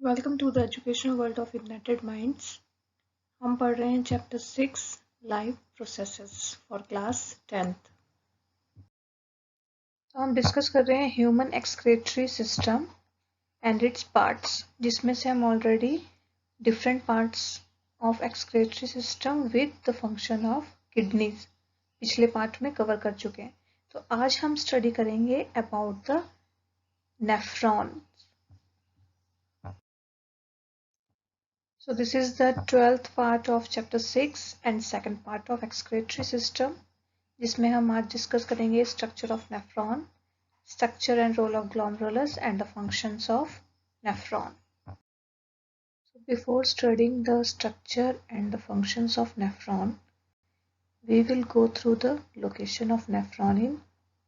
Welcome to the educational world of ignited minds. हम पढ़ रहे हैं chapter 6 life processes for class 10th। तो हम डिस्कस कर रहे हैं human excretory system and its parts, जिसमें से हम already different parts of excretory system with the function of kidneys पिछले पार्ट में कवर कर चुके हैं। तो आज हम स्टडी करेंगे about the nephron. So this is the 12th part of chapter 6 and second part of excretory system, जिसमें हम आज डिस्कस करेंगे structure of nephron, structure and role of glomerulus and the functions of nephron. So before studying the structure and the functions of nephron, we will go through the location of nephron in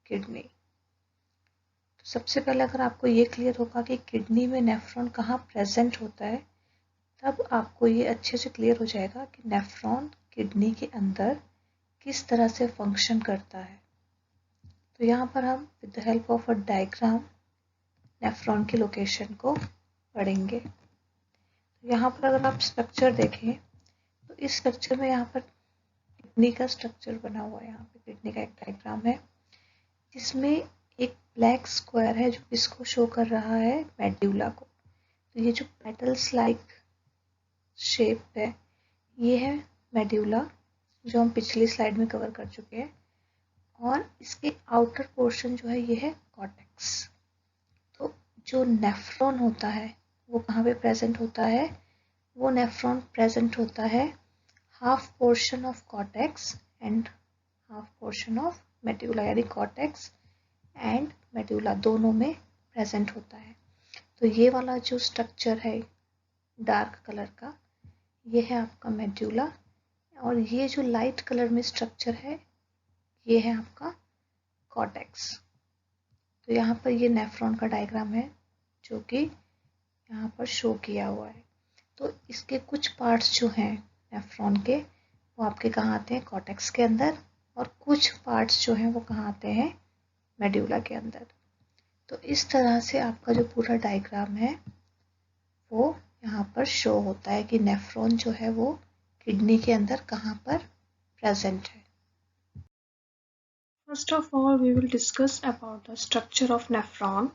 kidney. तो सबसे पहले अगर आपको ये clear होगा कि kidney में nephron कहाँ प्रेजेंट होता है, तब आपको ये अच्छे से क्लियर हो जाएगा कि नेफ्रॉन किडनी के अंदर किस तरह से फंक्शन करता है। तो यहाँ पर हम with the help of a diagram nephron की लोकेशन को पढ़ेंगे। तो यहाँ पर अगर आप स्ट्रक्चर देखें तो इस स्ट्रक्चर में यहाँ पर किडनी का स्ट्रक्चर बना हुआ है। यहाँ पे किडनी का एक डायग्राम है जिसमें एक ब्लैक स्क्वायर है जो इसको शो कर रहा है मेड्यूला को। तो ये जो पेटल्स लाइक शेप है ये है मेड्यूला, जो हम पिछली स्लाइड में कवर कर चुके हैं, और इसके आउटर पोर्शन जो है ये है कॉर्टेक्स। तो जो नेफ्रॉन होता है वो कहाँ पे प्रेजेंट होता है? वो नेफ्रॉन प्रेजेंट होता है half portion of cortex and half portion of medulla, यानी कॉर्टेक्स एंड मेड्यूला दोनों में प्रेजेंट होता है। तो ये वाला जो स्ट्रक्चर है डार्क कलर का, ये है आपका मेड्यूला, और ये जो लाइट कलर में स्ट्रक्चर है ये है आपका कॉर्टेक्स। तो यहाँ पर ये नेफ्रॉन का डायग्राम है जो कि यहाँ पर शो किया हुआ है। तो इसके कुछ पार्ट्स जो हैं नेफ्रॉन के वो आपके कहाँ आते हैं? कॉर्टेक्स के अंदर, और कुछ पार्ट्स जो हैं वो कहाँ आते हैं? मेड्यूला के अंदर। तो इस तरह से आपका जो पूरा डायग्राम है वो यहाँ पर शो होता है कि नेफ्रॉन जो है वो किडनी के अंदर कहाँ पर प्रेजेंट है। First of all we will discuss about the structure of nephron.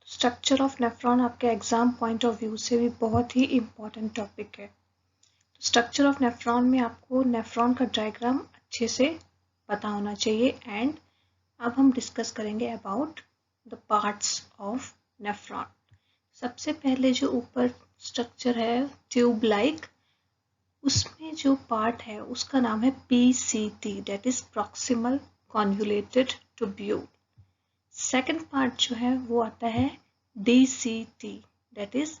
Structure of nephron आपके एग्जाम पॉइंट ऑफ व्यू से भी बहुत ही इम्पोर्टेंट टॉपिक है। स्ट्रक्चर ऑफ नेफ्रॉन में आपको नेफ्रॉन का डायग्राम अच्छे से पता होना चाहिए। एंड अब हम डिस्कस करेंगे about the parts of nephron. सबसे पहले जो ऊपर स्ट्रक्चर है ट्यूब लाइक, उसमें जो पार्ट है उसका नाम है PCT, that is proximal convoluted tubule. Second part जो है वो आता है DCT, that is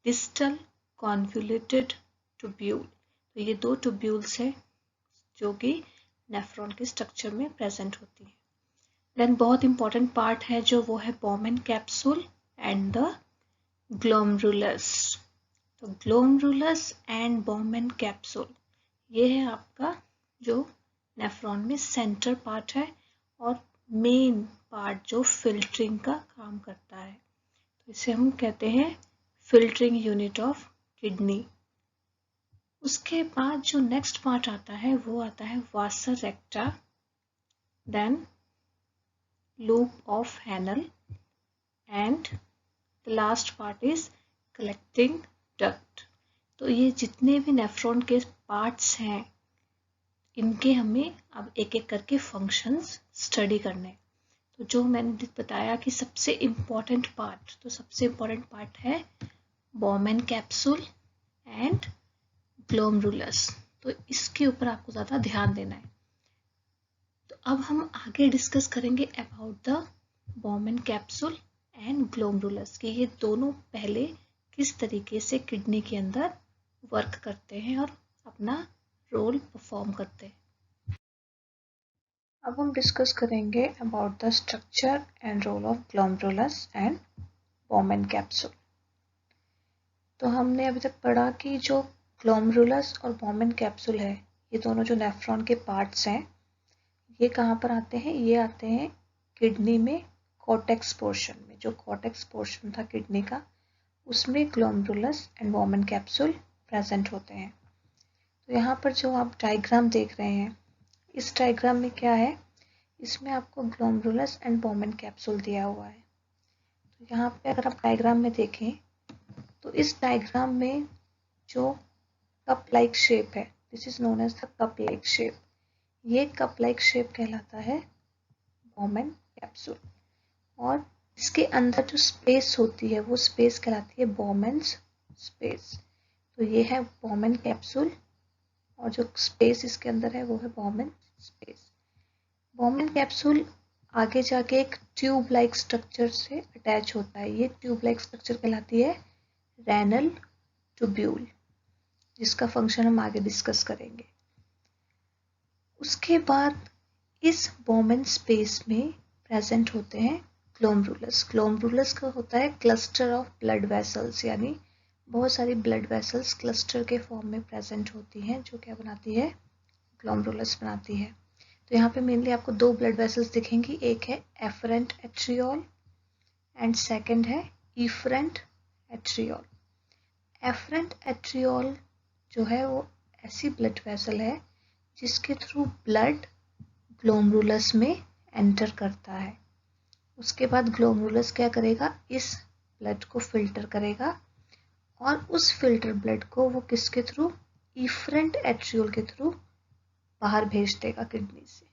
distal convoluted tubule. तो ये दो ट्यूब्यूल्स है जो कि नेफ्रॉन के स्ट्रक्चर में प्रेजेंट होती है। देन बहुत इंपॉर्टेंट पार्ट है जो वो है Bowman capsule and the glomerulus. तो ग्लोमेरुलस एंड बॉमेन कैप्सूल ये है आपका जो नेफ्रॉन में सेंटर पार्ट है और मेन पार्ट जो फिल्टरिंग का काम करता है। तो इसे हम कहते हैं फिल्टरिंग यूनिट ऑफ किडनी। उसके बाद जो नेक्स्ट पार्ट आता है वो आता है vasa recta, then loop of Henle and the last part is collecting duct. तो ये जितने भी नेफ्रॉन के पार्ट्स हैं इनके हमें अब एक एक करके फंक्शंस स्टडी करने। तो जो मैंने बताया कि सबसे इम्पॉर्टेंट पार्ट, तो सबसे इम्पॉर्टेंट पार्ट है बॉमेन कैप्सूल एंड ग्लोमेरुलस। तो इसके ऊपर आपको ज़्यादा ध्यान देना है। तो अब हम आगे डिस्कस करेंगे about the Bowman capsule and glomerulus कि ये दोनों पहले किस तरीके से किडनी के अंदर वर्क करते हैं और अपना रोल परफॉर्म करते हैं। अब हम डिस्कस करेंगे about the structure and role of glomerulus and Bowman capsule. तो हमने अभी तक पढ़ा कि जो ग्लोमेरुलस और बॉमेन कैप्सूल है ये दोनों जो नेफ्रॉन के पार्ट्स हैं ये कहाँ पर आते हैं? ये आते हैं किडनी में कॉर्टेक्स पोर्शन में। जो कॉर्टेक्स पोर्शन था किडनी का उसमें glomerulus and women capsule present होते हैं। तो यहाँ पर जो आप डायग्राम देख रहे हैं, इस डायग्राम में क्या है, इसमें आपको ग्लोमेरुलस एंड वोमेन कैप्सूल दिया हुआ है। तो यहाँ पे अगर आप डायग्राम में देखें तो इस डायग्राम में जो कप लाइक शेप है, this is known as the cup like shape, ये कप लाइक शेप कहलाता है वोमेन कैप्सूल। और इसके अंदर जो स्पेस होती है वो स्पेस कहलाती है वोमेन्स स्पेस। तो ये है वोमेन कैप्सूल और जो स्पेस इसके अंदर है वो है वोमेन स्पेस। वोमेन कैप्सूल आगे जाके एक ट्यूब लाइक स्ट्रक्चर से अटैच होता है। ये ट्यूब लाइक स्ट्रक्चर कहलाती है रेनल ट्यूब्यूल, जिसका फंक्शन हम आगे डिस्कस करेंगे। उसके बाद इस वोमेन स्पेस में प्रेजेंट होते हैं ग्लोमेरुलस। ग्लोमेरुलस का होता है क्लस्टर ऑफ ब्लड वेसल्स, यानी बहुत सारी ब्लड वेसल्स क्लस्टर के फॉर्म में प्रेजेंट होती हैं, जो क्या बनाती है, ग्लोमेरुलस बनाती है। तो यहाँ पे मेनली आपको दो ब्लड वेसल्स दिखेंगी, एक है एफरेंट एट्रियोल एंड सेकंड है इफरेंट एट्रियोल। एफरेंट एट्रियोल जो है वो ऐसी ब्लड वेसल है जिसके थ्रू ब्लड ग्लोमेरुलस में एंटर करता है। उसके बाद ग्लोमेरुलस क्या करेगा, इस ब्लड को फिल्टर करेगा और उस फिल्टर ब्लड को वो किसके थ्रू, इफरेंट एट्रियोल के थ्रू बाहर भेज देगा किडनी से।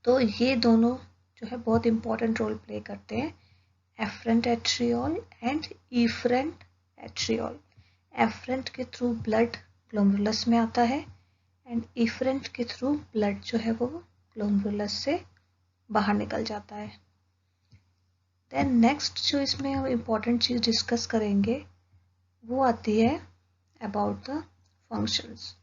तो ये दोनों जो है बहुत इंपॉर्टेंट रोल प्ले करते हैं, afferent arteriole and efferent arteriole. Afferent के थ्रू ब्लड ग्लोमेरुलस में आता है एंड इफरेंट के थ्रू ब्लड जो है वो ग्लोमेरुलस से बाहर निकल जाता है। देन नेक्स्ट जो इसमें हम इम्पॉर्टेंट चीज़ डिस्कस करेंगे वो आती है अबाउट द फंक्शंस।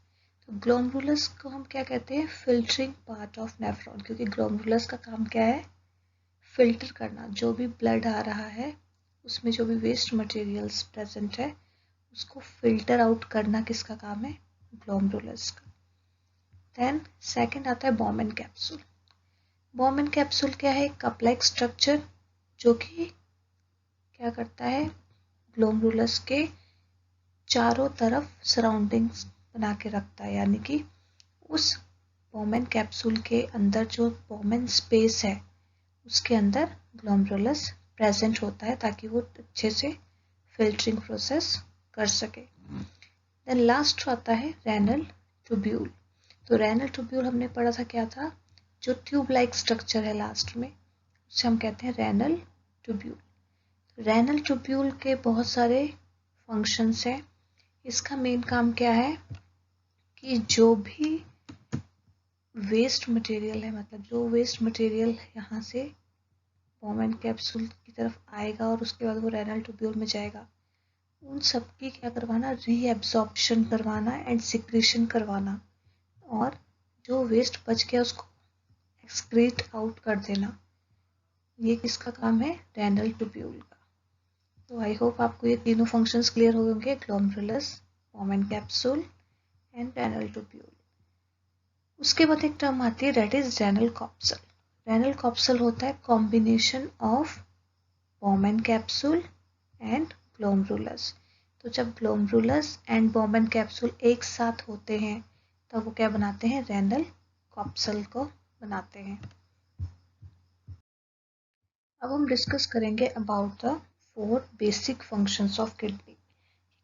तो ग्लोमेरुलस को हम क्या कहते हैं, फिल्टरिंग पार्ट ऑफ नेफ्रॉन, क्योंकि ग्लोमेरुलस का काम क्या है, फिल्टर करना। जो भी ब्लड आ रहा है उसमें जो भी वेस्ट मटेरियल्स प्रेजेंट है उसको फिल्टर आउट करना किसका काम है, ग्लोमेरुलस का। देन सेकंड आता है वोमेन कैप्सूल। वोमेन कैप्सूल क्या है, कप लाइक स्ट्रक्चर जो कि क्या करता है, ग्लोमेरुलस के चारों तरफ सराउंडिंग्स बना के रखता है, यानी कि उस वोमेन कैप्सूल के अंदर जो वोमेन स्पेस है उसके अंदर ग्लोमेरुलस प्रेजेंट होता है ताकि वो अच्छे से फिल्टरिंग प्रोसेस कर सके। देन लास्ट आता है रेनल ट्यूब्यूल। तो रेनल ट्यूब्यूल हमने पढ़ा था क्या था, जो ट्यूब लाइक स्ट्रक्चर है लास्ट में, उसे हम कहते हैं रेनल ट्यूब्यूल। रेनल ट्यूब्यूल के बहुत सारे फंक्शंस हैं। इसका मेन काम क्या है कि जो भी वेस्ट मटेरियल है, मतलब जो वेस्ट मटेरियल यहाँ से वोमेन कैप्सूल की तरफ आएगा और उसके बाद वो रेनल ट्यूब्यूल में जाएगा, उन सब की क्या करवाना, रीएब्जॉर्प्शन करवाना एंड सिक्रीशन करवाना, और जो वेस्ट बच गया उसको एक्सक्रीट आउट कर देना। ये किसका काम है, रेनल ट्यूब्यूल का। तो आई होप आपको ये तीनों फंक्शंस क्लियर हो होंगे, glomerulus, women capsule and renal tubule. उसके बाद एक टर्म आती है दैट इज रेनल कॉप्सल। रेनल कॉप्सल होता है combination of women capsule and glomerulus. तो जब ग्लोमेरुलस एंड वोमेन कैप्सूल एक साथ होते हैं तब वो क्या बनाते हैं, रेनल कॉप्सल को बनाते हैं। अब हम डिस्कस करेंगे about the 4 basic functions of kidney.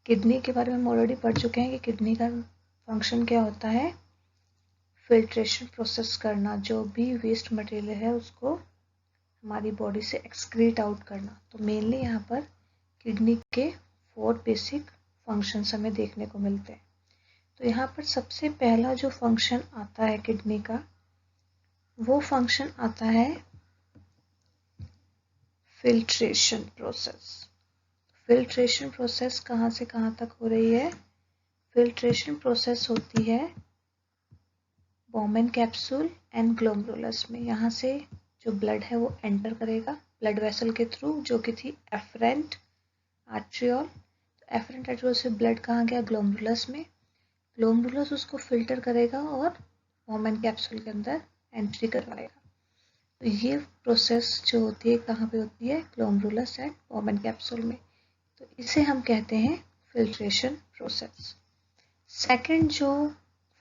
Kidney के बारे में हम ऑलरेडी पढ़ चुके हैं कि किडनी का फंक्शन क्या होता है, फिल्ट्रेशन प्रोसेस करना, जो भी वेस्ट मटेरियल है उसको हमारी बॉडी से एक्सक्रीट आउट करना। तो मेनली यहाँ पर किडनी के 4 बेसिक फंक्शंस हमें देखने को मिलते हैं। तो यहाँ पर सबसे पहला जो फंक्शन आता है किडनी का, वो फंक्शन आता है फिल्ट्रेशन प्रोसेस। फिल्ट्रेशन प्रोसेस कहाँ से कहाँ तक हो रही है, फिल्ट्रेशन प्रोसेस होती है वोमेन कैप्सूल एंड ग्लोमेरुलस में। यहाँ से जो ब्लड है वो एंटर करेगा ब्लड वेसल के थ्रू, जो कि थी एफरेंट आर्ट्रियोल। तो एफरेंट आर्ट्रियोल से ब्लड कहाँ गया, ग्लोमेरुलस में। ग्लोमेरुलस उसको फिल्टर करेगा और वोमेन कैप्सूल के अंदर एंट्री करवाएगा। तो ये प्रोसेस जो होती है कहाँ पे होती है, ग्लोमेरुलस एंड वोमेन कैप्सूल में। तो तो इसे हम कहते हैं फिल्ट्रेशन प्रोसेस। सेकंड जो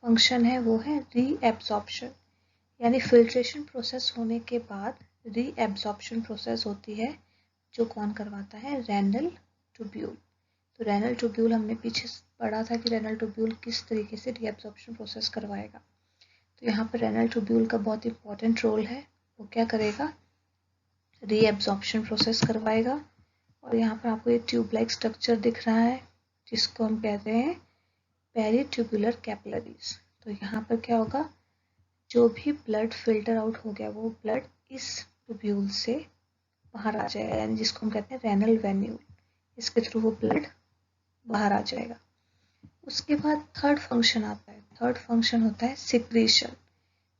फंक्शन है वो है रीएब्जॉर्प्शन, यानी फिल्ट्रेशन प्रोसेस होने के बाद रीएब्जॉर्प्शन प्रोसेस होती है, जो कौन करवाता है? Renal tubule. तो रेनल ट्यूब्यूल हमने पीछे पढ़ा था कि रेनल ट्यूब्यूल किस तरीके से रीएब्जॉर्प्शन प्रोसेस करवाएगा। तो यहाँ पर रेनल ट्यूब्यूल का बहुत इंपॉर्टेंट रोल है। वो क्या करेगा? रीएब्जॉर्प्शन प्रोसेस करवाएगा। और यहाँ पर आपको ये ट्यूब लाइक स्ट्रक्चर दिख रहा है, जिसको हम कहते हैं पेरीट्यूबुलर कैपिलरीज। तो यहाँ पर क्या होगा? जो भी ब्लड फिल्टर आउट हो गया वो ब्लड इस ट्यूब्यूल से बाहर आ जाएगा, यानी जिसको हम कहते हैं रेनल वेन्यूल। इसके थ्रू वो ब्लड बाहर आ जाएगा। उसके बाद थर्ड फंक्शन आता है। थर्ड फंक्शन होता है सिक्रीशन।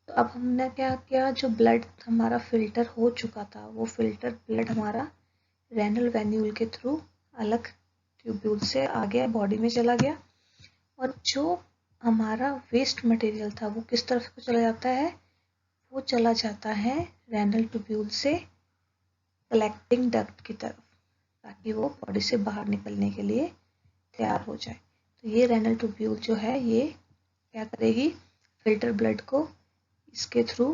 तो अब हमने क्या किया? जो ब्लड हमारा फिल्टर हो चुका था वो फिल्टर ब्लड हमारा रेनल वेन्यूल के थ्रू अलग ट्यूब्यूल से आ गया, बॉडी में चला गया। और जो हमारा वेस्ट मटेरियल था वो किस तरफ को चला जाता है? वो चला जाता है रेनल ट्यूब्यूल से कलेक्टिंग डक्ट की तरफ, ताकि वो बॉडी से बाहर निकलने के लिए तैयार हो जाए। तो ये रेनल ट्यूब्यूल जो है ये क्या करेगी? फिल्टर ब्लड को इसके थ्रू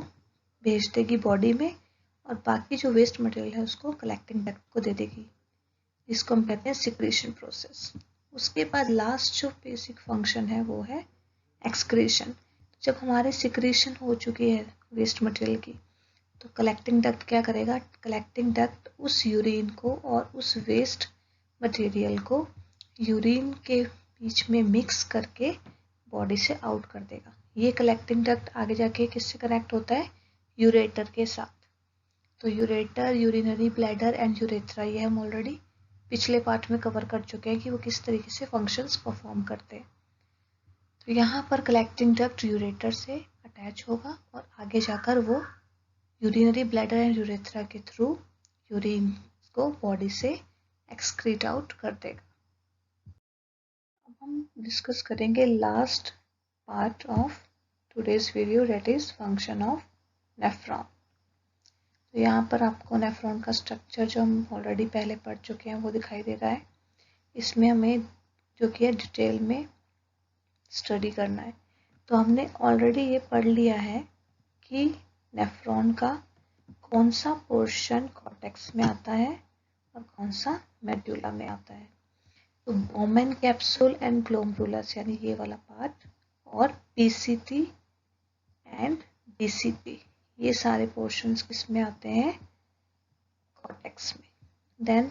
भेज देगी बॉडी में, और बाकी जो वेस्ट मटेरियल है उसको कलेक्टिंग डक्ट को दे देगी, जिसको हम कहते हैं सिक्रीशन प्रोसेस। उसके बाद लास्ट जो बेसिक फंक्शन है वो है एक्सक्रीशन। जब हमारे सिक्रीशन हो चुकी है वेस्ट मटेरियल की, तो कलेक्टिंग डक्ट क्या करेगा? कलेक्टिंग डक्ट उस यूरिन को और उस वेस्ट मटेरियल को यूरिन के बीच में मिक्स करके बॉडी से आउट कर देगा। ये कलेक्टिंग डक्ट आगे जाके किससे कनेक्ट होता है? यूरेटर के साथ। तो ureter, urinary bladder and urethra, ये हम ऑलरेडी पिछले पार्ट में कवर कर चुके हैं कि वो किस तरीके से फंक्शंस परफॉर्म करते हैं। तो यहाँ पर कलेक्टिंग डक्ट यूरेटर से अटैच होगा और आगे जाकर वो यूरिनरी ब्लैडर एंड यूरेथ्रा के थ्रू यूरिन को बॉडी से एक्सक्रीट आउट कर देगा। अब हम डिस्कस करेंगे last part of today's video, that is function of nephron. तो यहाँ पर आपको नेफ्रॉन का स्ट्रक्चर जो हम ऑलरेडी पहले पढ़ चुके हैं वो दिखाई दे रहा है। इसमें हमें जो कि है डिटेल में स्टडी करना है। तो हमने ऑलरेडी ये पढ़ लिया है कि नेफ्रॉन का कौन सा पोर्शन कॉर्टेक्स में आता है और कौन सा मेडुला में आता है। तो बोमेन कैप्सूल एंड ग्लोमेरुलस, यानी ये वाला पार्ट, और पीसीटी एंड बीसीटी, ये सारे पोर्शंस किसमें आते हैं? कॉर्टेक्स में। Then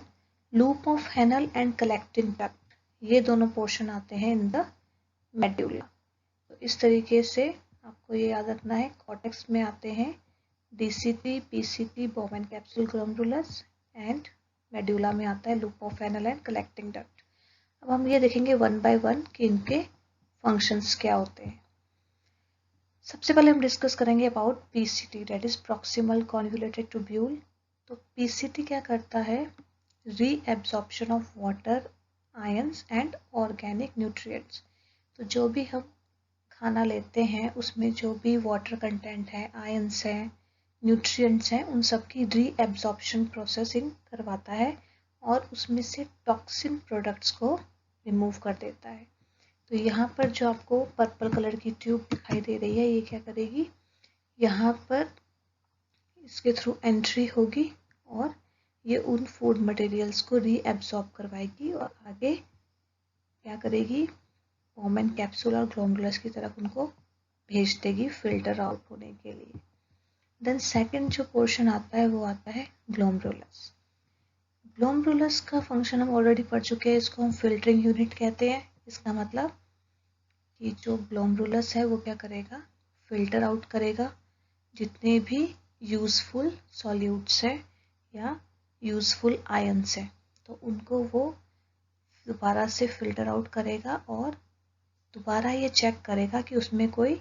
loop of Henle and collecting duct, ये दोनों पोर्शन आते हैं इन द मेडुला। तो इस तरीके से आपको ये याद रखना है, कॉर्टेक्स में आते हैं DCT, PCT, Bowman capsule, glomerulus, and medulla में आता है loop of Henle and collecting duct. अब हम ये देखेंगे वन बाय वन कि इनके फंक्शंस क्या होते हैं। सबसे पहले हम डिस्कस करेंगे about PCT, that is proximal convoluted tubule. तो पीसीटी क्या करता है? Reabsorption of water, ions and organic nutrients. तो जो भी हम खाना लेते हैं उसमें जो भी वाटर कंटेंट है, आयंस हैं, न्यूट्रिएंट्स हैं, उन सब की रीएब्जॉर्प्शन प्रोसेसिंग करवाता है और उसमें से टॉक्सिन प्रोडक्ट्स को रिमूव कर देता है। तो यहाँ पर जो आपको पर्पल कलर की ट्यूब दिखाई दे रही है, ये क्या करेगी? यहाँ पर इसके थ्रू एंट्री होगी और ये उन फूड मटेरियल्स को रीएब्जॉर्ब करवाएगी और आगे क्या करेगी? बोमेन कैप्सूल और ग्लोमेरुलस की तरफ उनको भेज देगी फिल्टर आउट होने के लिए। देन सेकंड जो पोर्शन आता है वो आता है ग्लोमेरुलस। ग्लोमेरुलस का फंक्शन हम ऑलरेडी पढ़ चुके हैं, इसको हम फिल्टरिंग यूनिट कहते हैं। इसका मतलब कि जो ग्लोमेरुलस है वो क्या करेगा? फिल्टर आउट करेगा जितने भी यूजफुल सॉल्यूट्स हैं या यूजफुल आयंस हैं, तो उनको वो दोबारा से फिल्टर आउट करेगा और दोबारा ये चेक करेगा कि उसमें कोई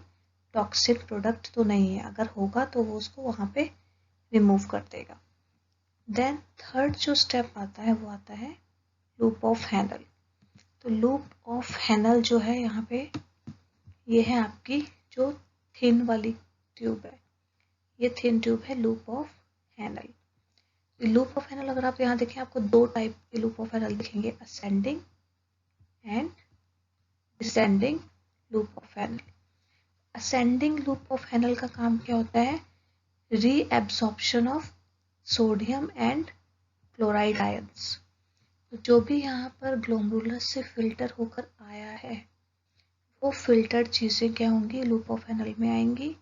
टॉक्सिक प्रोडक्ट तो नहीं है। अगर होगा तो वो उसको वहाँ पे रिमूव कर देगा। देन थर्ड जो स्टेप आता है वो आता है लूप ऑफ हेनल। तो लूप ऑफ हेनल जो है यहाँ पे ये है आपकी जो थिन वाली ट्यूब है, ये थिन ट्यूब है loop of Henle. Loop of anal अगर आप यहाँ देखें आपको दो टाइप के लूप ऑफ एनल दिखेंगे, ascending and descending loop of anal. Ascending loop of anal का काम क्या होता है, reabsorption of sodium and chloride ions. तो जो भी यहाँ पर ग्लोमेरुलस से फिल्टर होकर आया है वो फिल्टर्ड चीज़ें क्या होंगी, लूप ऑफ एनल में आएंगी,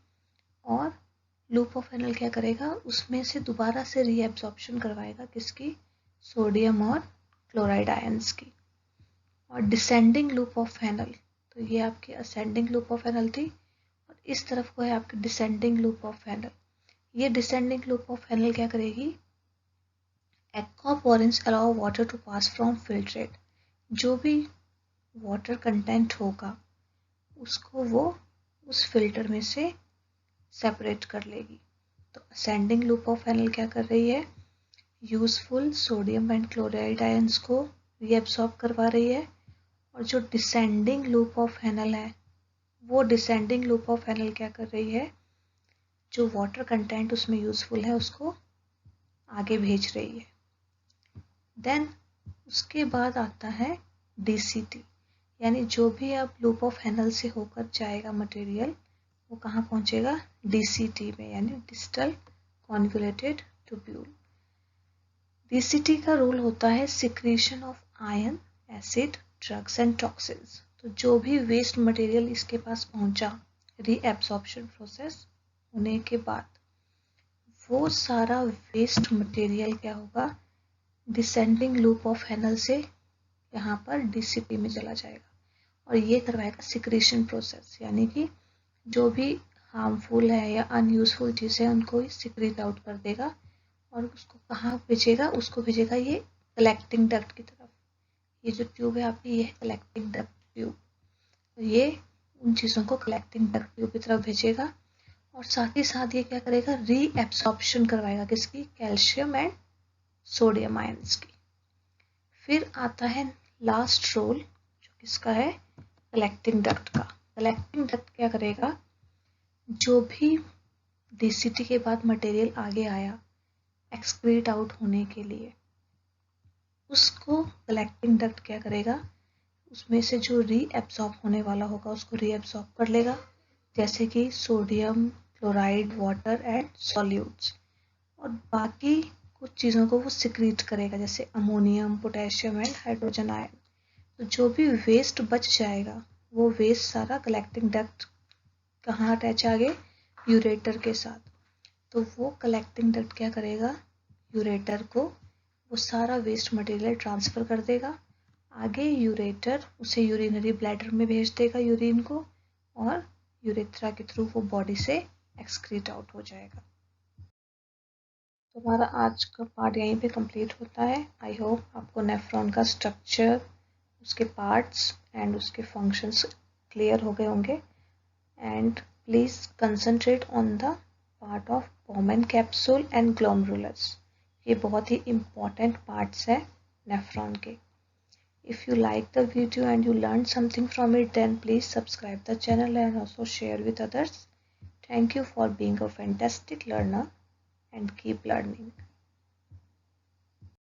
और लूप ऑफ एनल क्या करेगा, उसमें से दोबारा से रीएब्सॉर्प्शन करवाएगा, किसकी, सोडियम और क्लोराइड आयंस की। और डिसेंडिंग लूप ऑफ एनल, तो ये आपकी असेंडिंग लूप ऑफ एनल थी, और इस तरफ को है आपकी डिसेंडिंग लूप ऑफ एनल। ये डिसेंडिंग लूप ऑफ एनल क्या करेगी, aquaporins allow water to pass from filtrate, जो भी वाटर कंटेंट होगा उसको वो उस फिल्टर में से सेपरेट कर लेगी। तो असेंडिंग लूप ऑफ एनल क्या कर रही है, useful sodium and chloride ions को रीएब्सॉर्ब करवा रही है, और जो डिसेंडिंग लूप ऑफ एनल है वो डिसेंडिंग लूप ऑफ एनल क्या कर रही है, जो वाटर कंटेंट उसमें यूजफुल है उसको आगे भेज रही है। देन उसके बाद आता है डीसीटी, यानी जो भी अब लूप ऑफ एनल से होकर जाएगा मटेरियल वो कहाँ पहुंचेगा, डीसीटी में, यानी डिस्टल कॉन्वोल्यूटेड ट्यूब्यूल। डीसीटी का रोल होता है secretion of ion, acid, drugs and toxins. तो जो भी वेस्ट मटेरियल इसके पास पहुंचा रीएब्सॉर्प्शन प्रोसेस होने के बाद, वो सारा वेस्ट मटेरियल क्या होगा, डिसेंडिंग लूप ऑफ एनल से यहाँ पर डीसीटी में चला जाएगा, और ये करवाएगा सिक्रीशन प्रोसेस, यानी कि जो भी हार्मफुल है या अनयूजफुल चीज़ है उनको सिक्रीट आउट कर देगा, और उसको कहाँ भेजेगा, उसको भेजेगा ये कलेक्टिंग डक्ट की तरफ। ये जो ट्यूब है आपकी, ये है कलेक्टिंग डक्ट ट्यूब, तो ये उन चीज़ों को कलेक्टिंग डक्ट ट्यूब की तरफ भेजेगा, और साथ ही साथ ये क्या करेगा, रीएब्सॉर्प्शन करवाएगा, किसकी, कैल्शियम एंड सोडियम आयंस की। फिर आता है लास्ट रोल जो किसका है, कलेक्टिंग डक्ट का। कलेक्टिंग डक्ट क्या करेगा, जो भी डीसीटी के बाद मटेरियल आगे आया एक्सक्रीट आउट होने के लिए, उसको कलेक्टिंग डक्ट क्या करेगा, उसमें से जो रीएब्सॉर्ब होने वाला होगा उसको रीएब्सॉर्ब कर लेगा, जैसे कि sodium, chloride, water and solutes, और बाकी कुछ चीज़ों को वो सिक्रीट करेगा, जैसे ammonium, potassium and hydrogen ion. तो जो भी वेस्ट बच जाएगा वो वेस्ट सारा कलेक्टिंग डक्ट कहाँ अटैच आगे, यूरेटर के साथ। तो वो कलेक्टिंग डक्ट क्या करेगा, यूरेटर को वो सारा वेस्ट मटेरियल ट्रांसफ़र कर देगा आगे, यूरेटर उसे यूरिनरी ब्लैडर में भेज देगा यूरिन को, और यूरेथ्रा के थ्रू वो बॉडी से एक्सक्रीट आउट हो जाएगा। तो हमारा आज का पार्ट यहीं पे कंप्लीट होता है। आई होप आपको नेफ्रॉन का स्ट्रक्चर, उसके पार्ट्स एंड उसके फंक्शंस क्लियर हो गए होंगे, and please concentrate on the part of Bowman capsule and glomerulus. ये बहुत ही इम्पॉर्टेंट पार्ट्स है नेफ्रॉन के। If you like the video and you learned something from it, then please subscribe the channel and also share with others. Thank you for being a fantastic learner and keep learning.